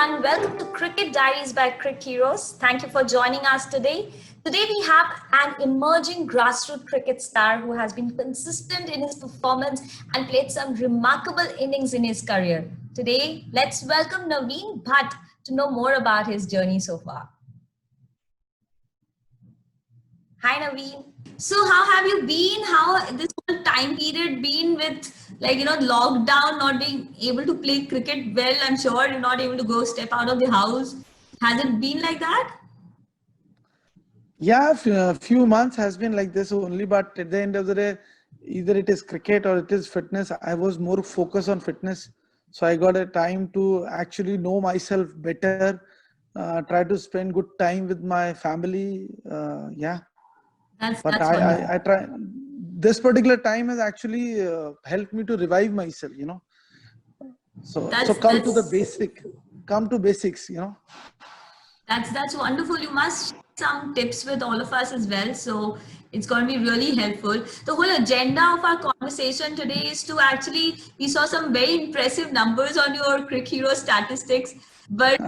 everyone. Welcome to Cricket Diaries by Cricket Heroes. Thank you for joining us today. Today we have an emerging grassroots cricket star who has been consistent in his performance and played some remarkable innings in his career. Today, let's welcome Naveen Bhatt to know more about his journey so far. Hi Naveen. So how have you been? How this whole time period been with lockdown, not being able to play cricket well? I'm sure you're not able to go step out of the house. Has it been like that? Yeah, a few months has been like this only, but at the end of the day, either it is cricket or it is fitness. I was more focused on fitness, so I got a time to actually know myself better, try to spend good time with my family. Yeah, but That's wonderful. I try. This particular time has actually helped me to revive myself. So come to the That's basic, come to basics. That's wonderful. You must share some tips with all of us as well. So it's going to be really helpful. The whole agenda of our conversation today is to actually, we saw some very impressive numbers on your Cricket Hero statistics, but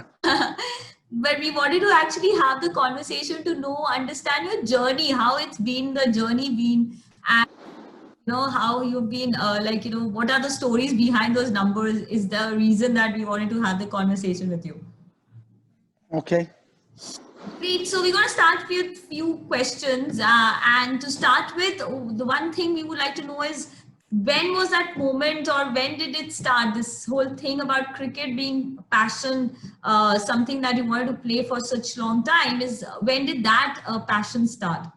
but we wanted to actually have the conversation to understand your journey, how it's been, the journey been, and how you've been what are the stories behind those numbers is the reason that we wanted to have the conversation with you. Okay. Great. So we're going to start with few questions. And to start with, the one thing we would like to know is when was that moment or when did it start? This whole thing about cricket being passion, something that you wanted to play for such long time is when did that passion start?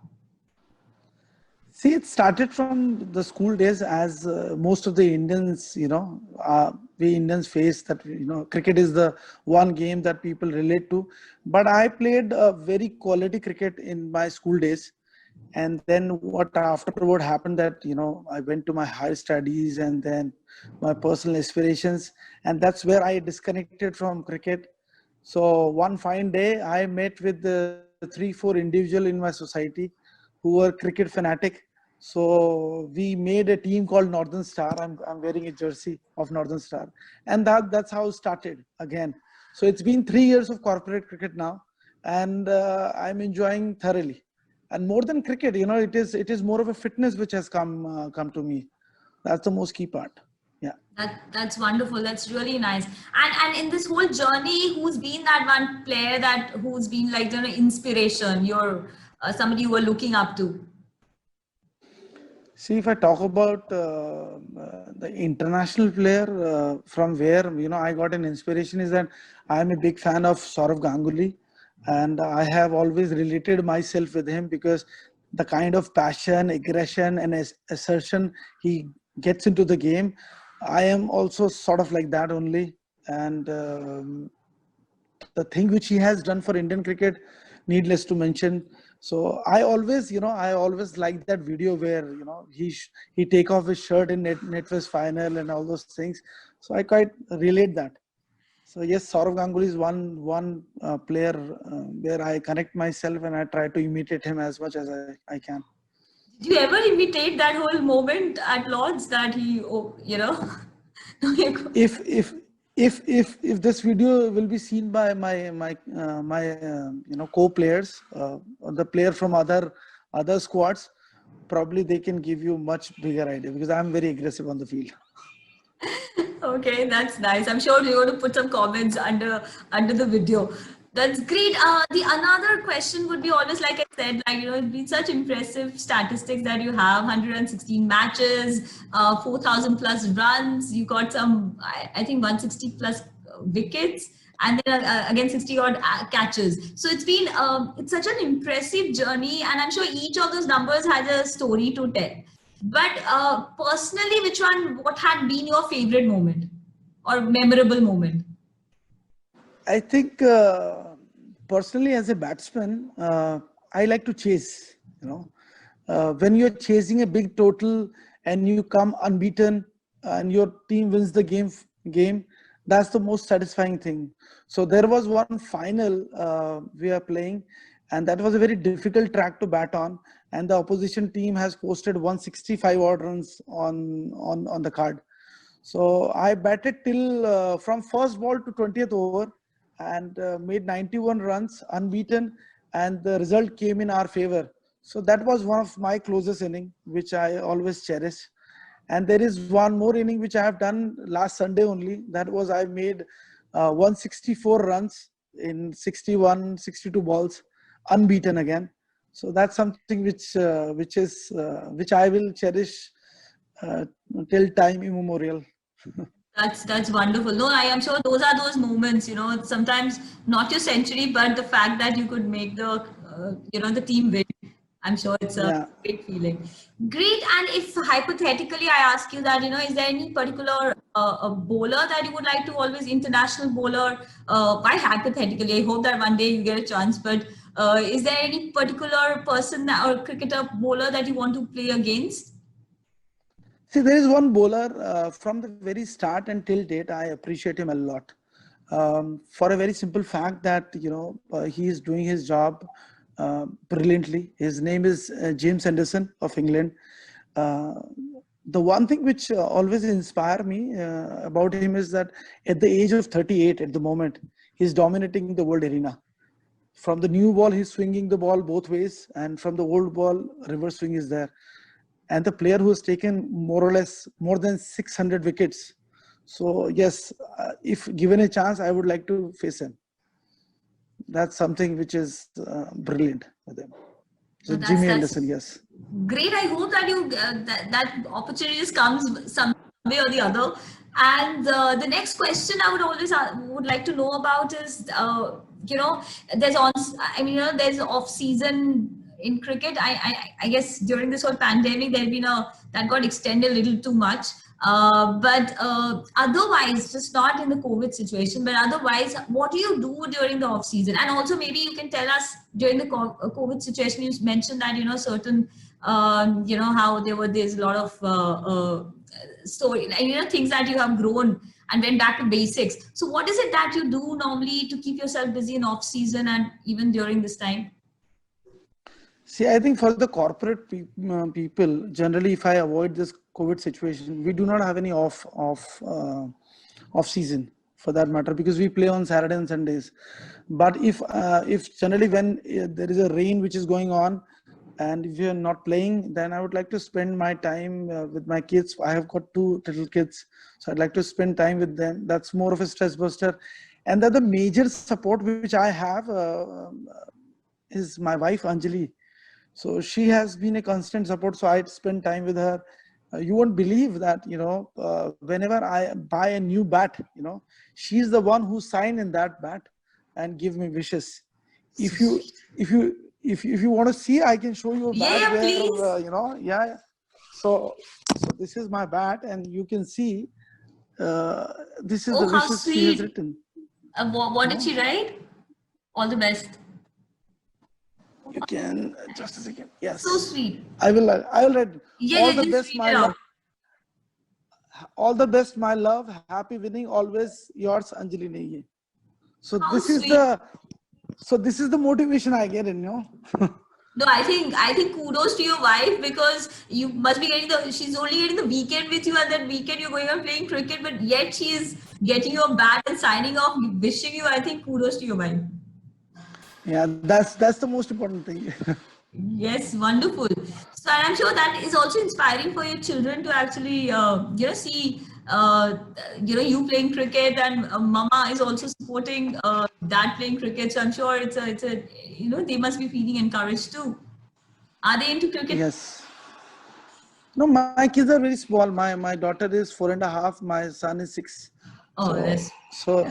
See, it started from the school days as most of the Indians, we Indians face that, cricket is the one game that people relate to. But I played a very quality cricket in my school days. And then what afterward happened that, I went to my higher studies and then my personal aspirations. And that's where I disconnected from cricket. So one fine day, I met with the 3, 4 individual in my society who were cricket fanatic. So we made a team called Northern Star. I'm wearing a jersey of Northern Star, and that's how it started again. So it's been 3 years of corporate cricket now, and I'm enjoying thoroughly. And more than cricket, it is more of a fitness which has come to me. That's the most key part. Yeah. That's wonderful. That's really nice. And in this whole journey, who's been that one player that who's been like inspiration? You're somebody you were looking up to. See, if I talk about the international player from where I got an inspiration is that I am a big fan of Saurav Ganguly, and I have always related myself with him because the kind of passion, aggression, and assertion he gets into the game, I am also sort of like that only. And the thing which he has done for Indian cricket, needless to mention. So I always like that video where he take off his shirt in NetFest final and all those things. So I quite relate that. So yes, Saurav Ganguly is one player where I connect myself and I try to imitate him as much as I can. Did you ever imitate that whole moment at Lords that he, oh, if if if this video will be seen by my co-players, the player from other squads, probably they can give you much bigger idea because I'm very aggressive on the field. Okay, that's nice. I'm sure you're going to put some comments under the video. That's great. The another question would be always like I said, it's been such impressive statistics that you have 116 matches, 4,000 plus runs. You got some, I think 160 plus wickets, and then again 60 odd catches. So it's such an impressive journey, and I'm sure each of those numbers has a story to tell. But personally, what had been your favorite moment or memorable moment? I think personally as a batsman, I like to chase. When you're chasing a big total and you come unbeaten and your team wins the game, that's the most satisfying thing. So there was one final we are playing, and that was a very difficult track to bat on. And the opposition team has posted 165 odd runs on the card. So I batted till from first ball to 20th over. and made 91 runs unbeaten, and the result came in our favor. So that was one of my closest inning, which I always cherish. And there is one more inning which I have done last Sunday only. That was I made 164 runs in 61, 62 balls, unbeaten again. So that's something which I will cherish uh, till time immemorial. That's wonderful. No, I am sure those are those moments, sometimes not your century, but the fact that you could make the team win. I'm sure it's a Yeah. great feeling. Great. And if hypothetically I ask you that, is there any particular a bowler that you would like to always international bowler? Why hypothetically? I hope that one day you get a chance. But is there any particular person or cricketer bowler that you want to play against? See, there is one bowler from the very start until date. I appreciate him a lot for a very simple fact that he is doing his job brilliantly. His name is James Anderson of England. Uh, the one thing which always inspire me about him is that at the age of 38 at the moment, he's dominating the world arena. From the new ball, he's swinging the ball both ways, and from the old ball, reverse swing is there. And the player who has taken more or less more than 600 wickets. So yes, if given a chance, I would like to face him. That's something which is brilliant with him. So So that's Jimmy that's Anderson, yes. great. I hope that that opportunity just comes some way or the other. And the next question I would always would like to know about is, there's on. I mean, there's off season in cricket. I guess during this whole pandemic, there's been a that got extended a little too much. But otherwise, just not in the COVID situation, but otherwise, what do you do during the off season? And also, maybe you can tell us during the COVID situation. You mentioned that certain, how there's a lot of story, things that you have grown and went back to basics. So, what is it that you do normally to keep yourself busy in off season and even during this time? See, I think for the corporate people, generally, if I avoid this COVID situation, we do not have any off season for that matter, because we play on Saturday and Sundays. But if generally when there is a rain which is going on, and if you're not playing, then I would like to spend my time with my kids. I have got two little kids, so I'd like to spend time with them. That's more of a stress buster. And then the major support which I have is my wife Anjali. So she has been a constant support. So I spend time with her. You won't believe that, whenever I buy a new bat, she's the one who signed in that bat and give me wishes. So If you, sweet. if you want to see, I can show you a Yeah, bat yeah, where, please. yeah. So this is my bat, and you can see, this is the Oh, how wishes she has sweet. written. What did No, she write? All the best. you can just a second. So Yes, sweet. I will read. Yeah, All yeah, the just best, read my it love. out. All the best, my love. Happy winning. Always yours, Anjali Negi. So How this is sweet. the this is the motivation I get in, No, I think kudos to your wife, because you must be getting she's only getting the weekend with you, and that weekend you're going out playing cricket, but yet she's getting your bat and signing off, wishing you. I think kudos to your wife. Yeah, that's the most important thing. Yes, wonderful. So and I'm sure that is also inspiring for your children to actually, see, you playing cricket, and Mama is also supporting Dad playing cricket. So I'm sure it's a, they must be feeling encouraged too. Are they into cricket? Yes. No, my kids are very small. My daughter is 4.5. My son is 6. Oh, So that's so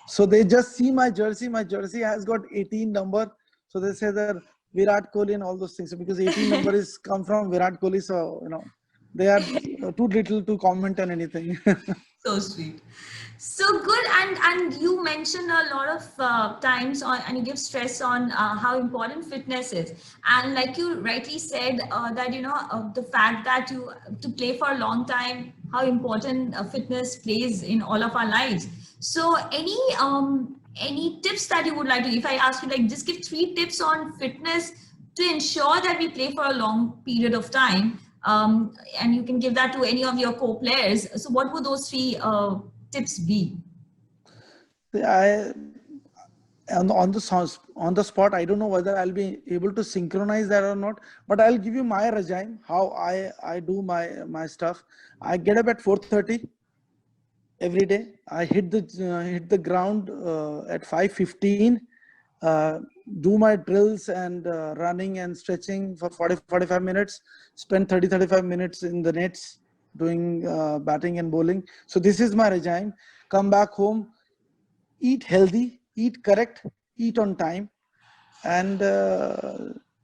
so they just see my jersey. My jersey has got 18 number. So they say that Virat Kohli and all those things. So because 18 number is come from Virat Kohli, so they are too little to comment on anything. so sweet. So good. And you mentioned a lot of times on, and you give stress on how important fitness is. And like you rightly said, that the fact that you to play for a long time, how important fitness plays in all of our lives. So any tips that you would like to, if I ask you, like, just give 3 tips on fitness to ensure that we play for a long period of time, and you can give that to any of your co-players. So what would those 3 tips be? I on the spot, I don't know whether I'll be able to synchronize that or not, but I'll give you my regime, how I do my stuff. I get up at 4:30 every day. I hit the ground at 5:15, do my drills and running and stretching for 40-45 minutes, spend 30-35 minutes in the nets doing batting and bowling. So this is my regime. Come back home, eat healthy, eat correct, eat on time, and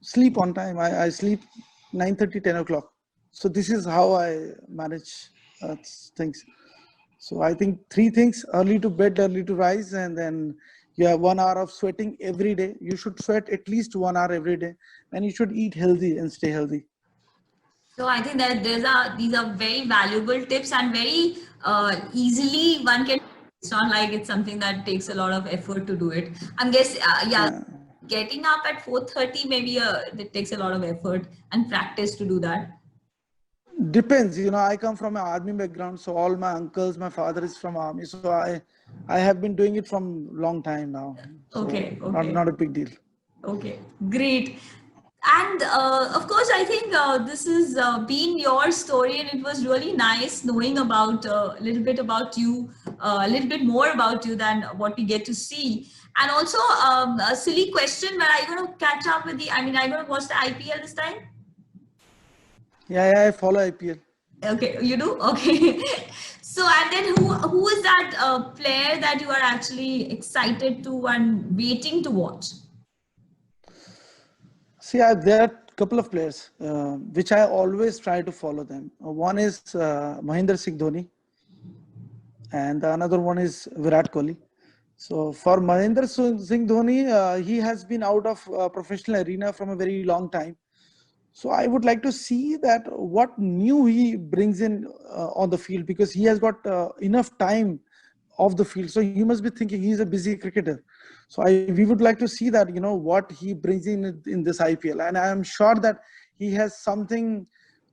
sleep on time. I sleep 9:30, 10 o'clock. So this is how I manage things. So I think three things: early to bed, early to rise, and then you have 1 hour of sweating every day. You should sweat at least 1 hour every day, and you should eat healthy and stay healthy. So I think that these are very valuable tips and very easily one can. It's not like it's something that takes a lot of effort to do it. I'm guessing, Yeah. getting up at 4:30 maybe it takes a lot of effort and practice to do that. Depends, I come from an army background, so all my uncles, my father is from army, so I have been doing it from long time now. So Okay. not a big deal. Okay, great. And of course, I think this has been your story, and it was really nice knowing about a little bit about you, a little bit more about you than what we get to see. And also, a silly question, but are you going to catch up with are you going to watch the IPL this time? Yeah, I follow IPL. Okay, you do? Okay. So, and then who is that player that you are actually excited to and waiting to watch? See, there are a couple of players which I always try to follow them. One is Mahendra Singh Dhoni, and another one is Virat Kohli. So for Mahendra Singh Dhoni, he has been out of professional arena from a very long time. So I would like to see that what new he brings in on the field, because he has got enough time off the field. So you must be thinking he's a busy cricketer. So we would like to see that, what he brings in this IPL. And I am sure that he has something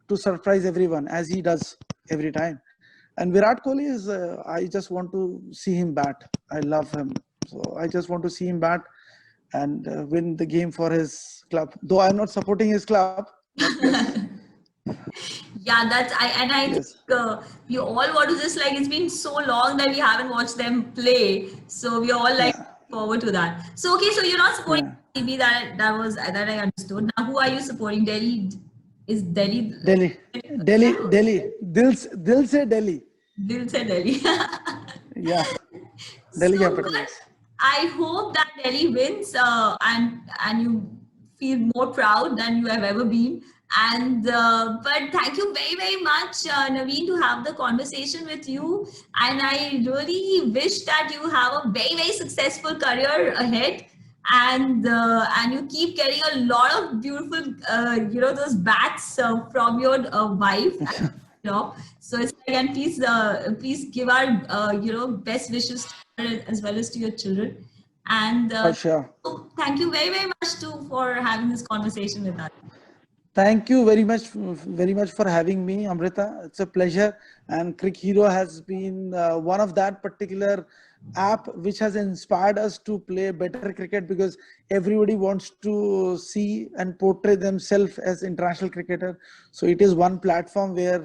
to surprise everyone, as he does every time. And Virat Kohli is, I just want to see him bat. I love him. So I just want to see him bat and win the game for his club. Though I'm not supporting his club. Yes. Yeah, Yes. think we all want to just it's been so long that we haven't watched them play. So we all forward to that. So okay, so you're not supporting TB, that I understood. Now who are you supporting? Delhi is Delhi. Delhi. Dil se Delhi. Dil se Delhi. Yeah. Delhi Capitals. I hope that Delhi wins and you feel more proud than you have ever been. And but thank you very, very much, Naveen, to have the conversation with you. And I really wish that you have a very, very successful career ahead. And you keep getting a lot of beautiful, those bats from your wife. So it's and please give our best wishes to her as well as to your children. And For sure. so thank you very, very much for having this conversation with us. Thank you very much for having me, Amrita. It's a pleasure. And Crick Hero has been one of that particular app which has inspired us to play better cricket, because everybody wants to see and portray themselves as international cricketer. So it is one platform where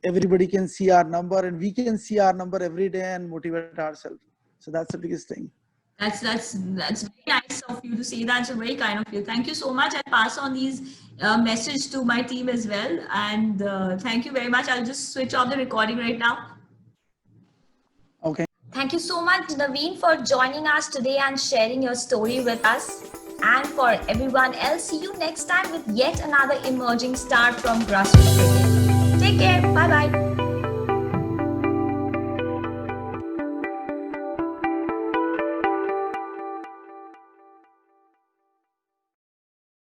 everybody can see our number, and we can see our number every day and motivate ourselves. So that's the biggest thing. That's very nice of you to say that. It's very kind of you. Thank you so much. I'll pass on these message to my team as well. And thank you very much. I'll just switch off the recording right now. Okay. Thank you so much, Naveen, for joining us today and sharing your story with us. And for everyone else, see you next time with yet another emerging star from grassroots cricket. Take care. Bye-bye.